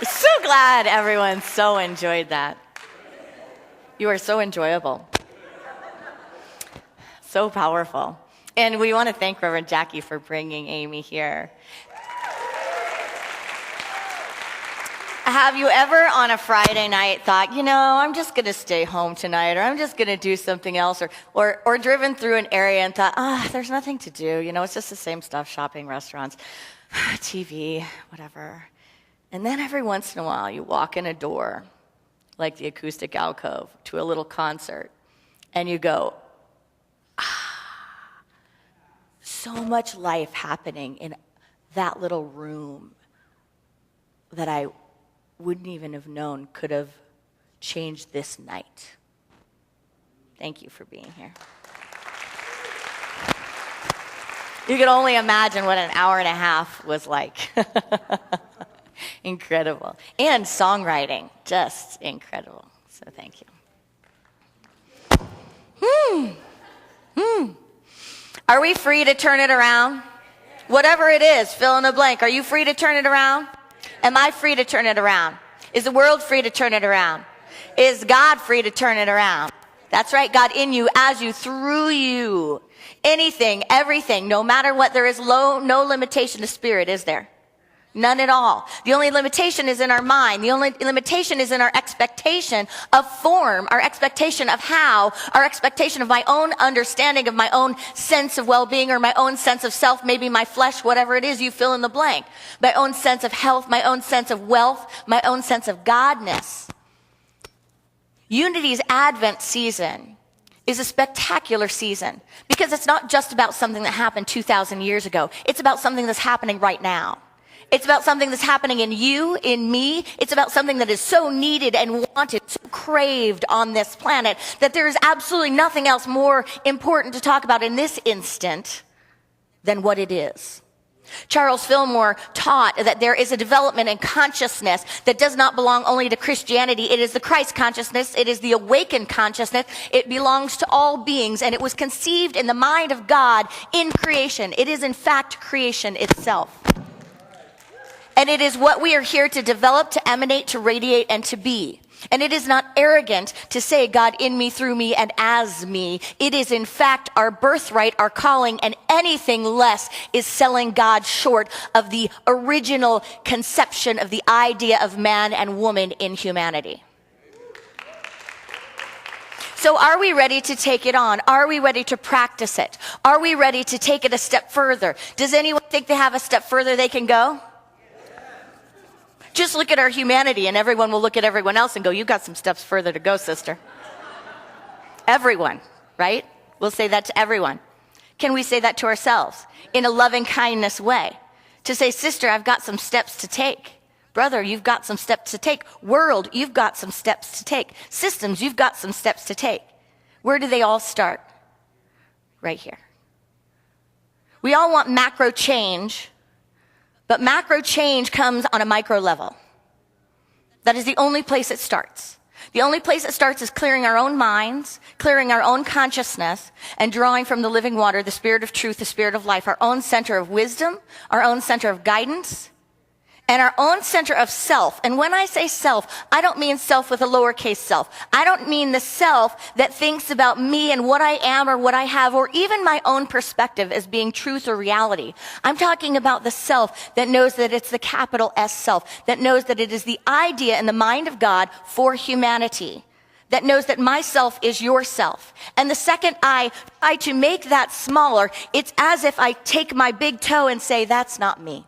So glad everyone so enjoyed that. You are so enjoyable. So powerful. And we want to thank Reverend Jackie for bringing Amy here. Have you ever on a Friday night thought, I'm just going to stay home tonight, or I'm just going to do something else, or driven through an area and thought, there's nothing to do. It's just the same stuff, shopping, restaurants, TV, whatever. And then every once in a while you walk in a door, like the acoustic alcove, to a little concert, and you go, so much life happening in that little room that I wouldn't even have known could have changed this night. Thank you for being here. You can only imagine what an hour and a half was like. Incredible. And songwriting, just incredible. So thank you. Are we free to turn it around? Whatever it is, fill in the blank. Are you free to turn it around? Am I free to turn it around? Is the world free to turn it around? Is God free to turn it around? That's right, God in you, as you, through you. Anything, everything, no matter what, there is no limitation to spirit, is there? None at all. The only limitation is in our mind. The only limitation is in our expectation of form, our expectation of how, our expectation of my own understanding of my own sense of well-being or my own sense of self, maybe my flesh, whatever it is, you fill in the blank. My own sense of health, my own sense of wealth, my own sense of godness. Unity's Advent season is a spectacular season because it's not just about something that happened 2,000 years ago. It's about something that's happening right now. It's about something that's happening in you, in me. It's about something that is so needed and wanted, so craved on this planet that there is absolutely nothing else more important to talk about in this instant than what it is. Charles Fillmore taught that there is a development in consciousness that does not belong only to Christianity. It is the Christ consciousness. It is the awakened consciousness. It belongs to all beings, and it was conceived in the mind of God in creation. It is, in fact, creation itself. And it is what we are here to develop, to emanate, to radiate, and to be. And it is not arrogant to say God in me, through me, and as me. It is in fact our birthright, our calling, and anything less is selling God short of the original conception of the idea of man and woman in humanity. So are we ready to take it on? Are we ready to practice it? Are we ready to take it a step further? Does anyone think they have a step further they can go? Just look at our humanity and everyone will look at everyone else and go, you got some steps further to go, sister. Everyone, right? We'll say that to everyone. Can we say that to ourselves in a loving kindness way? To say, sister, I've got some steps to take. Brother, you've got some steps to take. World, you've got some steps to take. Systems, you've got some steps to take. Where do they all start? Right here. We all want macro change. But macro change comes on a micro level. That is the only place it starts. The only place it starts is clearing our own minds, clearing our own consciousness, and drawing from the living water, the spirit of truth, the spirit of life, our own center of wisdom, our own center of guidance, and our own center of self. And when I say self, I don't mean self with a lowercase self. I don't mean the self that thinks about me and what I am or what I have or even my own perspective as being truth or reality. I'm talking about the self that knows that it's the capital S self, that knows that it is the idea in the mind of God for humanity, that knows that myself is yourself. And the second I try to make that smaller, it's as if I take my big toe and say, that's not me.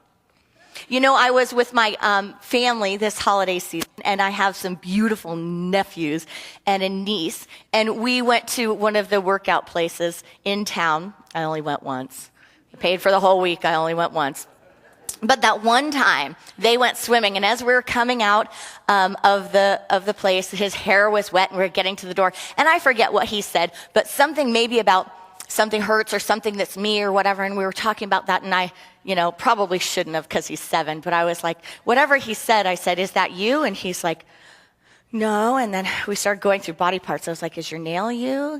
You know, I was with my family this holiday season, and I have some beautiful nephews and a niece, and we went to one of the workout places in town. I only went once. I paid for the whole week. I only went once. But that one time, they went swimming, and as we were coming out of the place, his hair was wet, and we were getting to the door, and I forget what he said, but something maybe about something hurts or something that's me or whatever, and we were talking about that, and I, probably shouldn't have because he's 7, but I was like, whatever he said, I said, is that you? And he's like, no, and then we started going through body parts. I was like, is your nail you?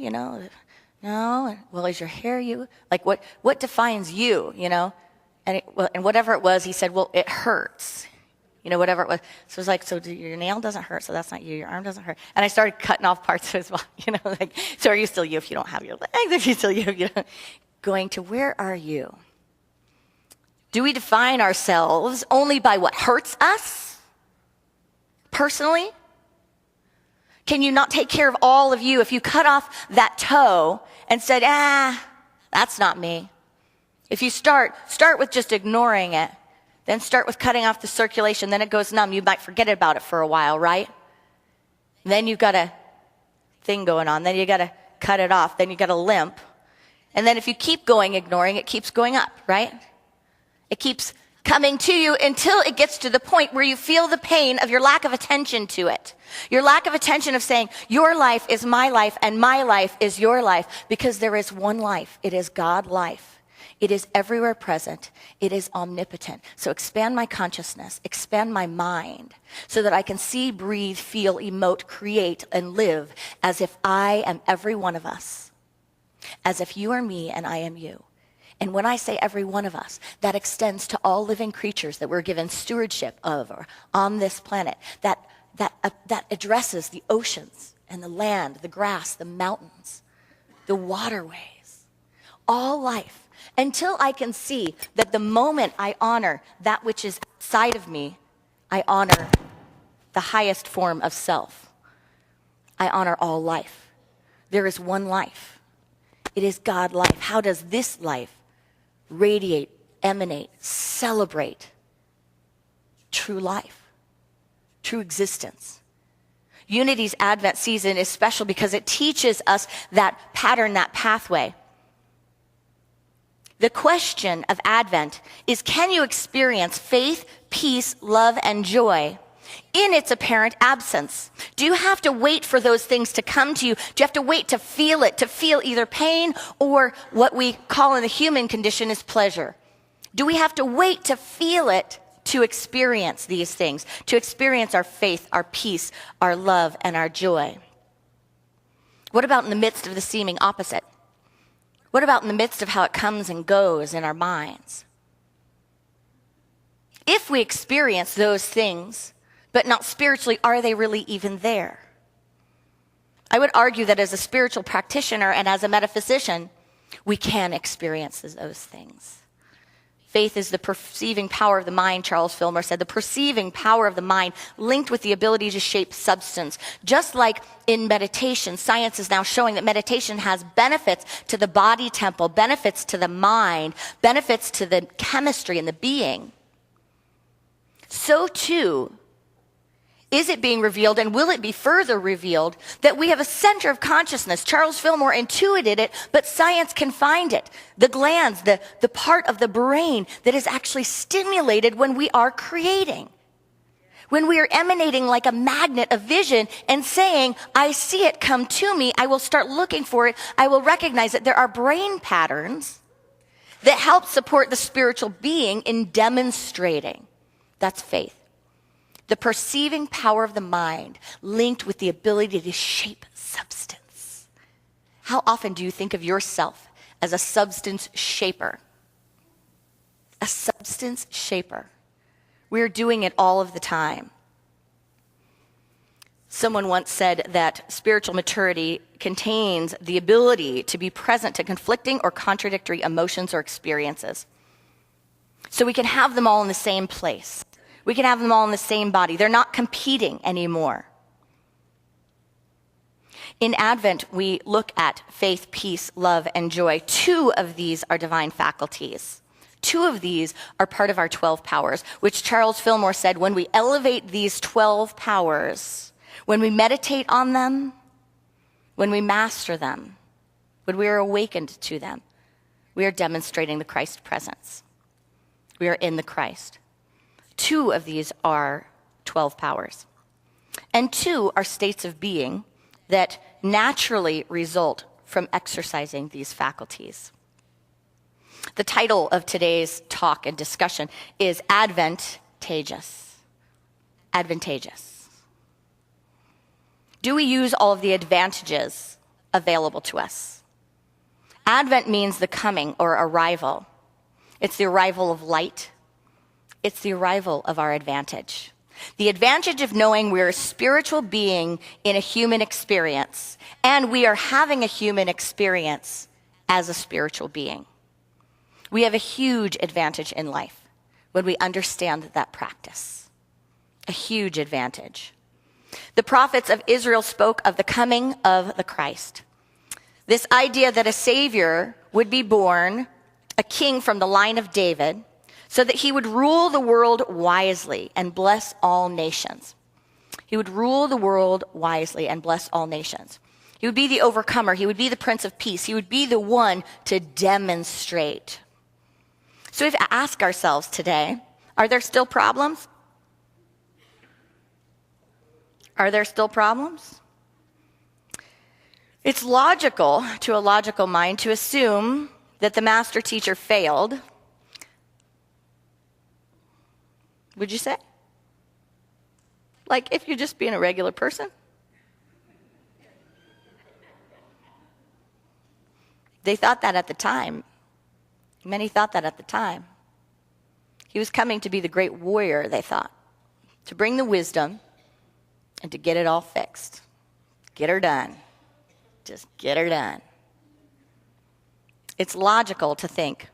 No. Well, is your hair you? Like what defines you, you know? And whatever it was, he said, well, it hurts. You know, whatever it was. So it was like, so your nail doesn't hurt, so that's not you. Your arm doesn't hurt. And I started cutting off parts of his body, you know, like, so are you still you if you don't have your legs? If you still you know? Going to, where are you? Do we define ourselves only by what hurts us personally? Can you not take care of all of you if you cut off that toe and said, that's not me? If you start with just ignoring it, then start with cutting off the circulation, then it goes numb. You might forget about it for a while, right? Then you've got a thing going on. Then you got to cut it off. Then you got a limp. And then if you keep going ignoring, it keeps going up, right? It keeps coming to you until it gets to the point where you feel the pain of your lack of attention to it. Your lack of attention of saying, your life is my life and my life is your life, because there is one life. It is God life. It is everywhere present. It is omnipotent. So expand my consciousness, expand my mind, so that I can see, breathe, feel, emote, create, and live as if I am every one of us, as if you are me and I am you. And when I say every one of us, that extends to all living creatures that we're given stewardship of or on this planet, that addresses the oceans and the land, the grass, the mountains, the waterways, all life, until I can see that the moment I honor that which is outside of me, I honor the highest form of self. I honor all life. There is one life. It is God life. How does this life radiate, emanate, celebrate true life, true existence? Unity's Advent season is special because it teaches us that pattern, that pathway. The question of Advent is, can you experience faith, peace, love, and joy in its apparent absence? Do you have to wait for those things to come to you? Do you have to wait to feel it, to feel either pain or what we call in the human condition is pleasure? Do we have to wait to feel it to experience these things, to experience our faith, our peace, our love, and our joy? What about in the midst of the seeming opposite? What about in the midst of how it comes and goes in our minds? If we experience those things, but not spiritually, are they really even there? I would argue that as a spiritual practitioner and as a metaphysician, we can experience those things. Faith is the perceiving power of the mind, Charles Fillmore said, the perceiving power of the mind linked with the ability to shape substance. Just like in meditation, science is now showing that meditation has benefits to the body temple, benefits to the mind, benefits to the chemistry and the being. So too, is it being revealed, and will it be further revealed, that we have a center of consciousness? Charles Fillmore intuited it, but science can find it. The glands, the part of the brain that is actually stimulated when we are creating. When we are emanating like a magnet of vision and saying, I see it come to me, I will start looking for it, I will recognize it. There are brain patterns that help support the spiritual being in demonstrating. That's faith. The perceiving power of the mind linked with the ability to shape substance. How often do you think of yourself as a substance shaper? A substance shaper. We're doing it all of the time. Someone once said that spiritual maturity contains the ability to be present to conflicting or contradictory emotions or experiences. So we can have them all in the same place. We can have them all in the same body. They're not competing anymore. In Advent, we look at faith, peace, love, and joy. 2 of these are divine faculties. 2 of these are part of our 12 powers, which Charles Fillmore said, when we elevate these 12 powers, when we meditate on them, when we master them, when we are awakened to them, we are demonstrating the Christ presence. We are in the Christ. 2 of these are 12 powers. And 2 are states of being that naturally result from exercising these faculties. The title of today's talk and discussion is ADVENTageous. ADVENTageous. Do we use all of the advantages available to us? Advent means the coming or arrival. It's the arrival of light. It's the arrival of our advantage. The advantage of knowing we're a spiritual being in a human experience, and we are having a human experience as a spiritual being. We have a huge advantage in life when we understand that practice. A huge advantage. The prophets of Israel spoke of the coming of the Christ. This idea that a Savior would be born, a king from the line of David, so that he would rule the world wisely and bless all nations. He would rule the world wisely and bless all nations. He would be the overcomer. He would be the Prince of Peace. He would be the one to demonstrate. So we have to ask ourselves today, are there still problems? Are there still problems? It's logical to a logical mind to assume that the master teacher failed. Would you say? Like if you're just being a regular person? They thought that at the time. Many thought that at the time. He was coming to be the great warrior, they thought, to bring the wisdom and to get it all fixed. Get her done. Just get her done. It's logical to think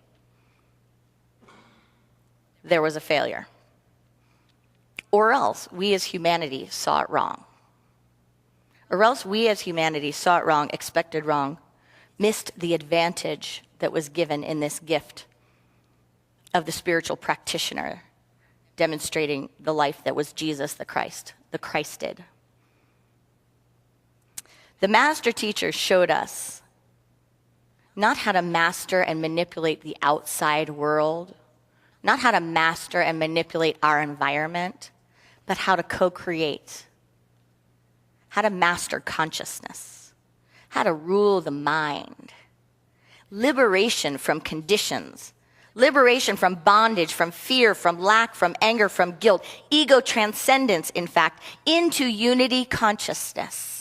there was a failure. Or else we as humanity saw it wrong. Or else we as humanity saw it wrong, expected wrong, missed the advantage that was given in this gift of the spiritual practitioner demonstrating the life that was Jesus the Christed. The master teacher showed us not how to master and manipulate the outside world, not how to master and manipulate our environment, but how to co-create, how to master consciousness, how to rule the mind, liberation from conditions, liberation from bondage, from fear, from lack, from anger, from guilt, ego transcendence, in fact, into unity consciousness.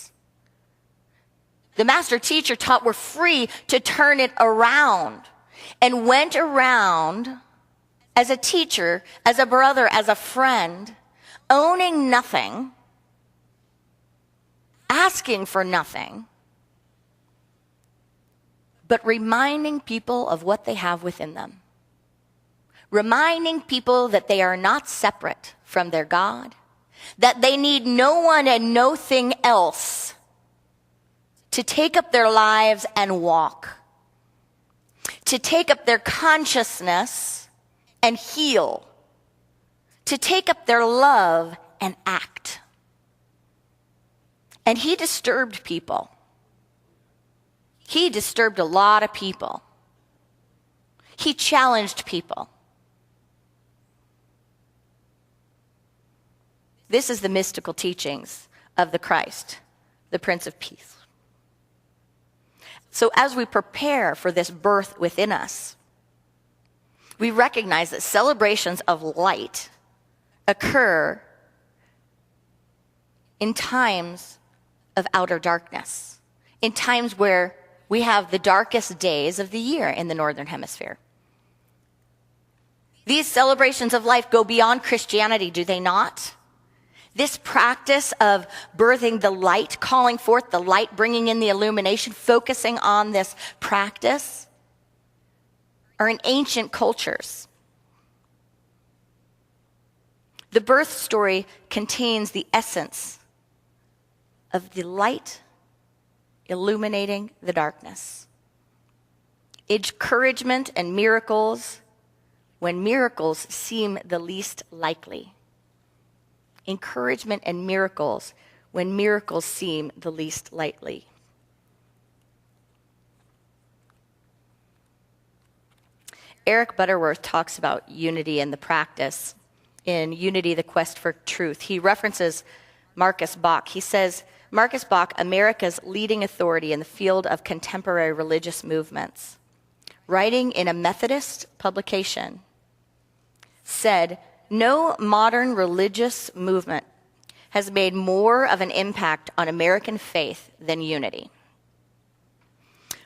The master teacher taught we're free to turn it around and went around as a teacher, as a brother, as a friend, owning nothing, asking for nothing, but reminding people of what they have within them. Reminding people that they are not separate from their God, that they need no one and no thing else to take up their lives and walk, to take up their consciousness and heal, to take up their love and act. And he disturbed people. He disturbed a lot of people. He challenged people. This is the mystical teachings of the Christ, the Prince of Peace. So as we prepare for this birth within us, we recognize that celebrations of light occur in times of outer darkness, in times where we have the darkest days of the year in the Northern Hemisphere. These celebrations of life go beyond Christianity, do they not? This practice of birthing the light, calling forth the light, bringing in the illumination, focusing on this practice, are in ancient cultures. The birth story contains the essence of the light illuminating the darkness. Encouragement and miracles when miracles seem the least likely. Encouragement and miracles when miracles seem the least likely. Eric Butterworth talks about unity and the practice in Unity, the Quest for Truth. He references Marcus Bach. He says, Marcus Bach, America's leading authority in the field of contemporary religious movements, writing in a Methodist publication, said, no modern religious movement has made more of an impact on American faith than unity.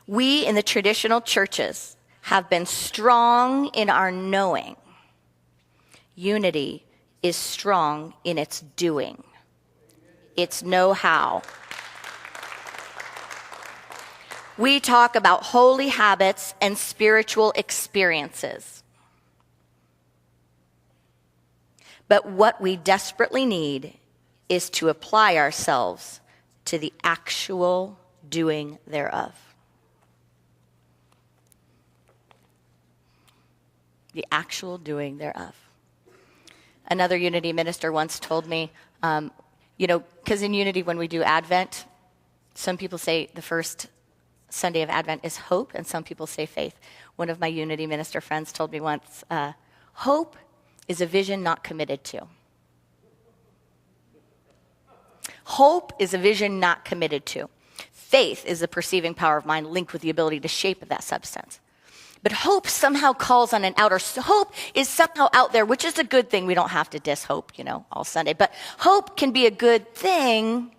We in the traditional churches have been strong in our knowing. Unity is strong in its doing. It's know-how. We talk about holy habits and spiritual experiences. But what we desperately need is to apply ourselves to the actual doing thereof. The actual doing thereof. Another Unity minister once told me, because in Unity when we do Advent, some people say the first Sunday of Advent is hope, and some people say faith. One of my Unity minister friends told me once, hope is a vision not committed to. Hope is a vision not committed to. Faith is the perceiving power of mind linked with the ability to shape that substance. But hope somehow calls on an outer. Hope is somehow out there, which is a good thing. We don't have to diss hope, all Sunday. But hope can be a good thing.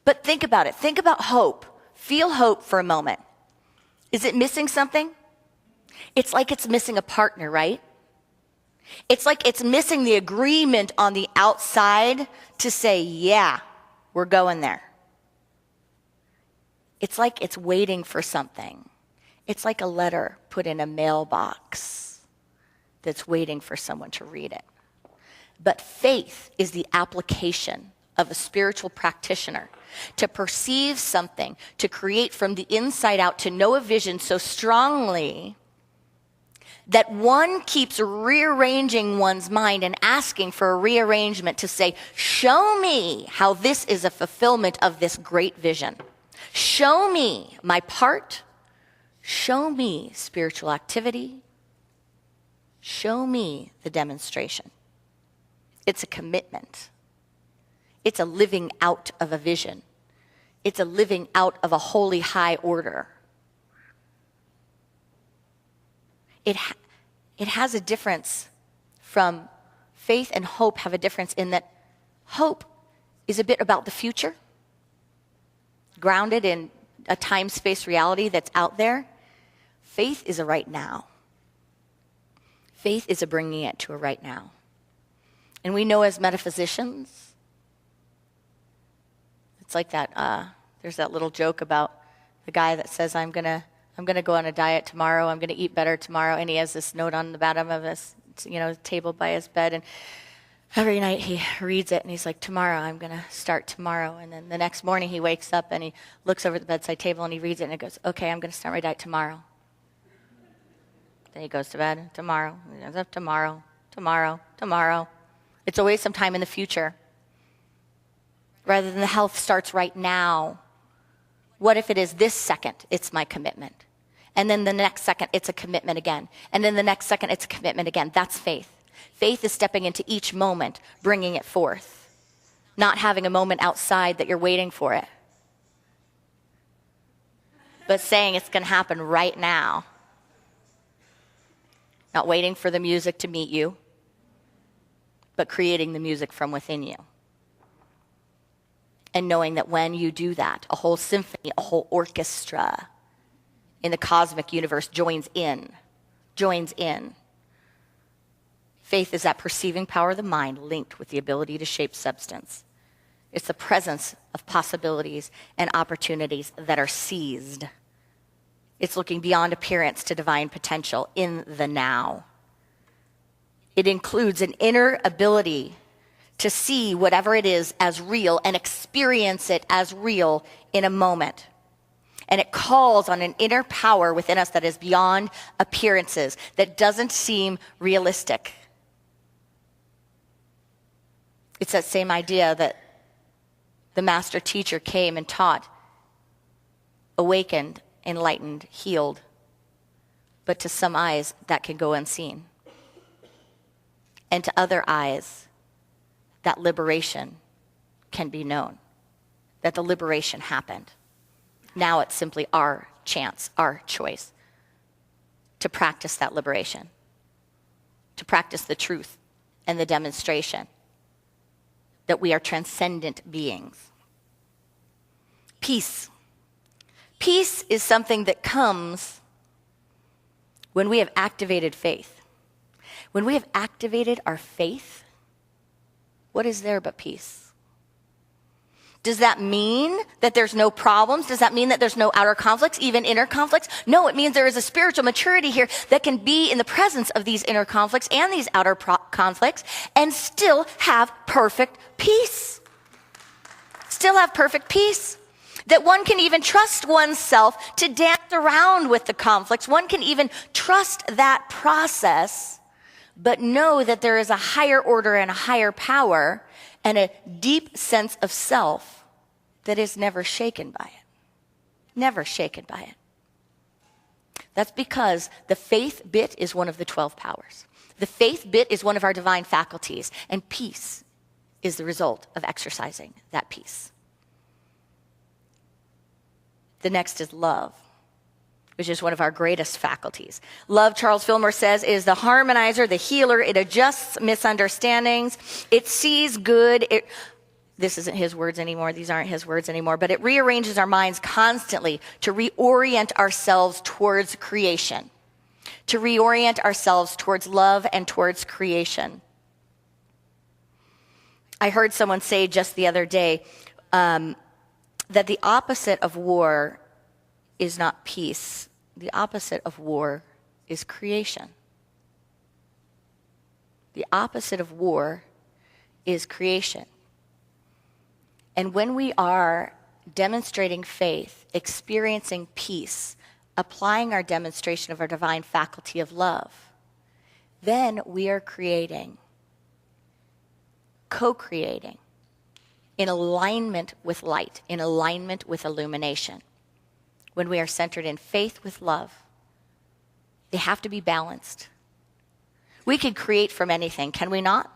But think about it. Think about hope. Feel hope for a moment. Is it missing something? It's like it's missing a partner, right? It's like it's missing the agreement on the outside to say, yeah, we're going there. It's like it's waiting for something. It's like a letter put in a mailbox that's waiting for someone to read it. But faith is the application of a spiritual practitioner to perceive something, to create from the inside out, to know a vision so strongly that one keeps rearranging one's mind and asking for a rearrangement to say, show me how this is a fulfillment of this great vision. Show me my part. Show me spiritual activity. Show me the demonstration. It's a commitment. It's a living out of a vision. It's a living out of a holy high order. It has a difference from faith and hope have a difference in that hope is a bit about the future, grounded in a time-space reality that's out there. Faith is a right now. Faith is a bringing it to a right now. And we know as metaphysicians, it's like that, there's that little joke about the guy that says, I'm gonna go on a diet tomorrow, I'm gonna eat better tomorrow, and he has this note on the bottom of his, table by his bed, and every night he reads it, and he's like, tomorrow, I'm gonna start tomorrow, and then the next morning he wakes up, and he looks over at the bedside table, and he reads it, and he goes, okay, I'm gonna start my diet tomorrow. Then he goes to bed, tomorrow, he goes up tomorrow. It's always sometime in the future. Rather than the health starts right now. What if it is this second, it's my commitment? And then the next second, it's a commitment again. And then the next second, it's a commitment again. That's faith. Faith is stepping into each moment, bringing it forth. Not having a moment outside that you're waiting for it. But saying it's going to happen right now. Not waiting for the music to meet you, but creating the music from within you. And knowing that when you do that, a whole symphony, a whole orchestra in the cosmic universe joins in. Faith is that perceiving power of the mind linked with the ability to shape substance. It's the presence of possibilities and opportunities that are seized. It's looking beyond appearance to divine potential in the now. It includes an inner ability to see whatever it is as real and experience it as real in a moment. And it calls on an inner power within us that is beyond appearances, that doesn't seem realistic. It's that same idea that the master teacher came and taught, awakened, enlightened, healed, but to some eyes that can go unseen. And to other eyes, that liberation can be known, that the liberation happened. Now it's simply our chance, our choice to practice that liberation, to practice the truth and the demonstration that we are transcendent beings. Peace Peace is something that comes when we have activated faith. When we have activated our faith, what is there but peace? Does that mean that there's no problems? Does that mean that there's no outer conflicts, even inner conflicts? No, it means there is a spiritual maturity here that can be in the presence of these inner conflicts and these outer conflicts and still have perfect peace. Still have perfect peace. That one can even trust oneself to dance around with the conflicts. One can even trust that process, but know that there is a higher order and a higher power and a deep sense of self that is never shaken by it. Never shaken by it. That's because the faith bit is one of the 12 powers. The faith bit is one of our divine faculties, and peace is the result of exercising that peace. The next is love, which is one of our greatest faculties. Love, Charles Fillmore says, is the harmonizer, the healer. It adjusts misunderstandings. It sees good. This isn't his words anymore. These aren't his words anymore. But it rearranges our minds constantly to reorient ourselves towards creation, to reorient ourselves towards love and towards creation. I heard someone say just the other day that the opposite of war is not peace. The opposite of war is creation. The opposite of war is creation. And when we are demonstrating faith, experiencing peace, applying our demonstration of our divine faculty of love, then we are creating, co-creating, in alignment with light, in alignment with illumination. When we are centered in faith with love, they have to be balanced. We could create from anything, can we not?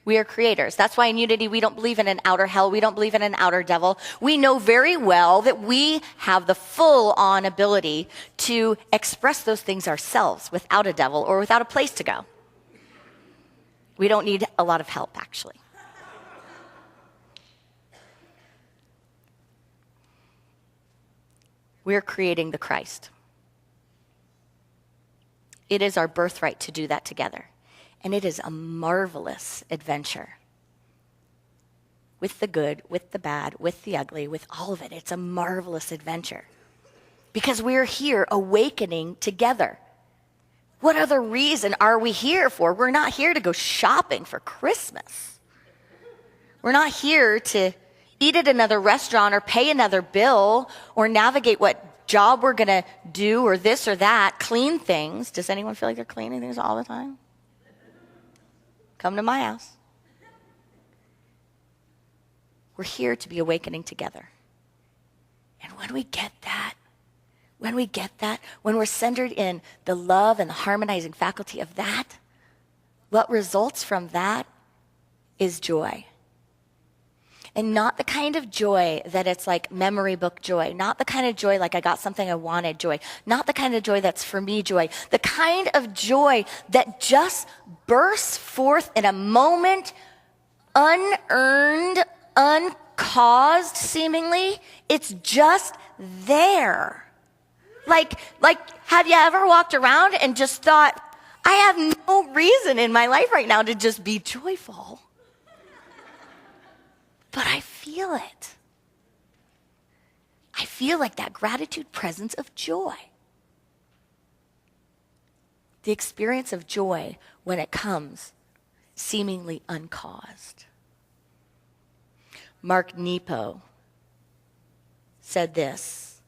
We are creators. That's why in Unity we don't believe in an outer hell. We don't believe in an outer devil. We know very well that we have the full-on ability to express those things ourselves without a devil or without a place to go. We don't need a lot of help, actually. We're creating the Christ. It is our birthright to do that together. And it is a marvelous adventure. With the good, with the bad, with the ugly, with all of it. It's a marvelous adventure. Because we're here awakening together. What other reason are we here for? We're not here to go shopping for Christmas. We're not here to eat at another restaurant or pay another bill or navigate what job we're going to do or this or that, clean things. Does anyone feel like they're cleaning things all the time? Come to my house. We're here to be awakening together. And when we get that, when we're centered in the love and the harmonizing faculty of that, what results from that is joy. And not the kind of joy that it's like memory book joy. Not the kind of joy like I got something I wanted joy. Not the kind of joy that's for me joy. The kind of joy that just bursts forth in a moment, unearned, uncaused seemingly. It's just there. Like, have you ever walked around and just thought, I have no reason in my life right now to just be joyful? But I feel it. I feel like that gratitude presence of joy. The experience of joy when it comes seemingly uncaused. Mark Nepo said this,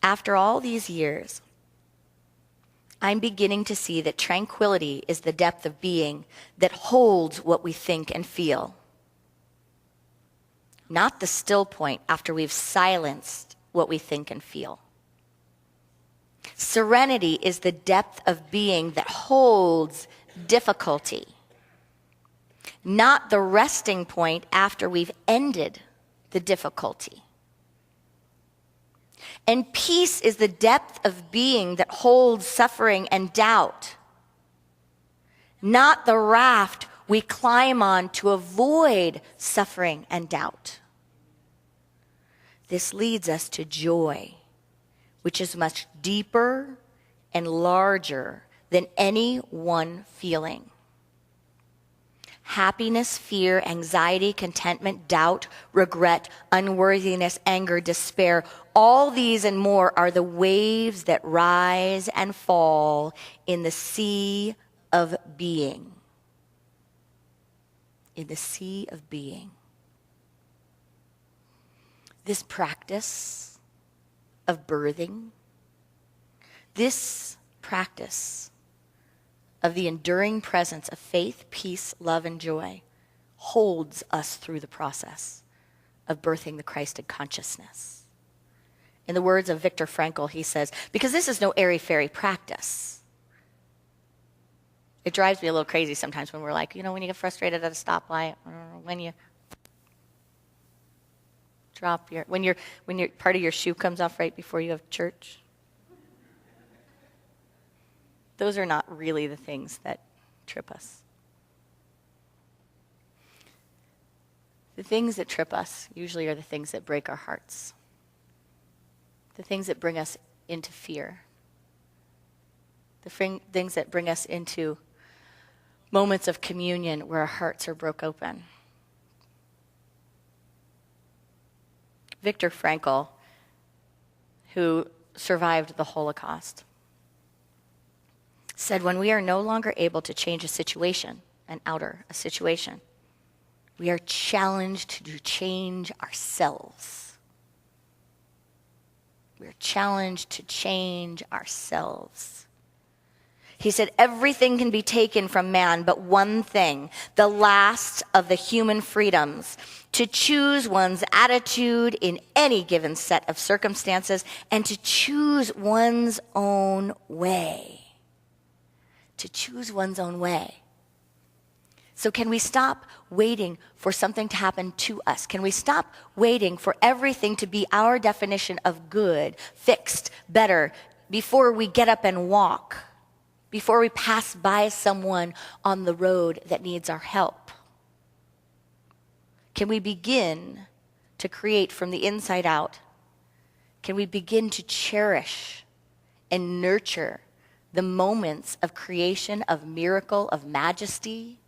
after all these years, I'm beginning to see that tranquility is the depth of being that holds what we think and feel. Not the still point after we've silenced what we think and feel. Serenity is the depth of being that holds difficulty. Not the resting point after we've ended the difficulty. And peace is the depth of being that holds suffering and doubt. Not the raft we climb on to avoid suffering and doubt. This leads us to joy which is much deeper and larger than any one feeling. Happiness, fear, anxiety, contentment, doubt, regret, unworthiness, anger, despair, all these and more are the waves that rise and fall in the sea of being. In the sea of being. This practice of birthing, this practice of the enduring presence of faith, peace, love, and joy holds us through the process of birthing the Christ in consciousness. In the words of Viktor Frankl, he says, because this is no airy-fairy practice. It drives me a little crazy sometimes when we're like, when you get frustrated at a stoplight, or when you drop when part of your shoe comes off right before you have church. Those are not really the things that trip us. The things that trip us usually are the things that break our hearts. The things that bring us into fear. The things that bring us into moments of communion where our hearts are broke open. Viktor Frankl, who survived the Holocaust, said when we are no longer able to change a situation, a situation, we are challenged to change ourselves. We are challenged to change ourselves. He said, everything can be taken from man, but one thing, the last of the human freedoms, to choose one's attitude in any given set of circumstances and to choose one's own way. To choose one's own way. So can we stop waiting for something to happen to us? Can we stop waiting for everything to be our definition of good, fixed, better, before we get up and walk? Before we pass by someone on the road that needs our help? Can we begin to create from the inside out? Can we begin to cherish and nurture the moments of creation, of miracle, of majesty?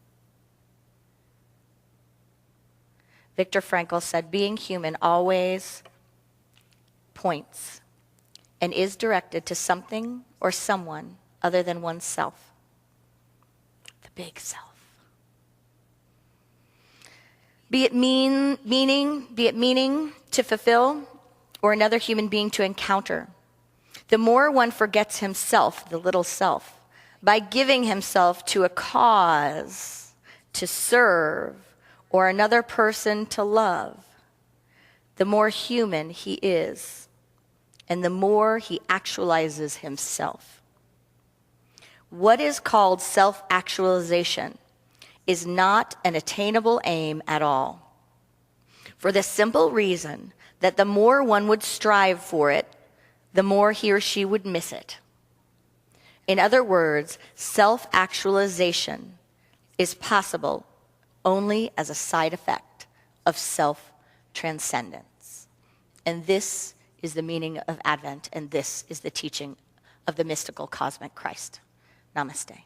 Viktor Frankl said, being human always points and is directed to something or someone other than oneself, the big self. Be it meaning to fulfill or another human being to encounter. The more one forgets himself, the little self, by giving himself to a cause to serve or another person to love, the more human he is and the more he actualizes himself. What is called self-actualization is not an attainable aim at all, for the simple reason that the more one would strive for it, the more he or she would miss it. In other words, self-actualization is possible only as a side effect of self-transcendence. And this is the meaning of Advent, and this is the teaching of the mystical cosmic Christ. Namaste.